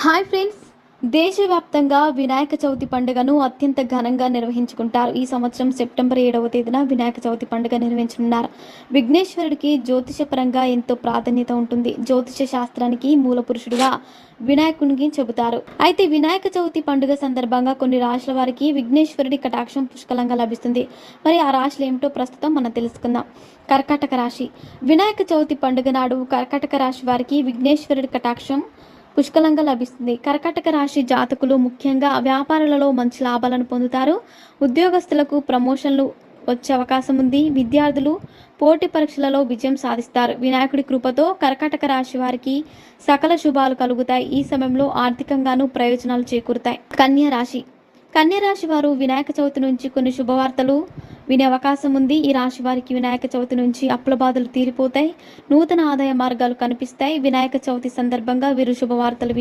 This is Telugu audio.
Hi friends. దేశవ్యాప్తంగా వినాయక చవితి పండుగను అత్యంత ఘనంగా నిర్వహించుకుంటారు. ఈ సంవత్సరం సెప్టెంబర్ 7వ తేదీన వినాయక చవితి పండుగ నిర్వహించనున్నారు. విఘ్నేశ్వరుడికి జ్యోతిషపరంగా ఎంతో ప్రాధాన్యత ఉంటుంది. జ్యోతిష శాస్త్రానికి మూల పురుషుడిగా వినాయకునికి చెబుతారు. అయితే వినాయక చవితి పండుగ సందర్భంగా కొన్ని రాశుల వారికి విఘ్నేశ్వరుడి కటాక్షం పుష్కలంగా లభిస్తుంది. మరి ఆ రాశులు ఏమిటో ప్రస్తుతం మనం తెలుసుకుందాం. కర్కాటక రాశి. వినాయక చవితి పండుగ నాడు కర్కాటక రాశి వారికి విఘ్నేశ్వరుడి కటాక్షం పుష్కలంగా లభిస్తుంది. కర్కాటక రాశి జాతకులు ముఖ్యంగా వ్యాపారాలలో మంచి లాభాలను పొందుతారు. ఉద్యోగస్తులకు ప్రమోషన్లు వచ్చే అవకాశం ఉంది. విద్యార్థులు పోటీ పరీక్షలలో విజయం సాధిస్తారు. వినాయకుడి కృపతో కర్కాటక రాశి వారికి సకల శుభాలు కలుగుతాయి. ఈ సమయంలో ఆర్థికంగానూ ప్రయోజనాలు చేకూరుతాయి. కన్యా రాశి. కన్యా రాశి వారు వినాయక చవితి నుంచి కొన్ని శుభవార్తలు వినే అవకాశం ఉంది. ఈ రాశి వారికి వినాయక చవితి నుంచి అప్పుల బాధలు తీరిపోతాయి. నూతన ఆదాయ మార్గాలు కనిపిస్తాయి. వినాయక చవితి సందర్భంగా వీరు శుభవార్తలు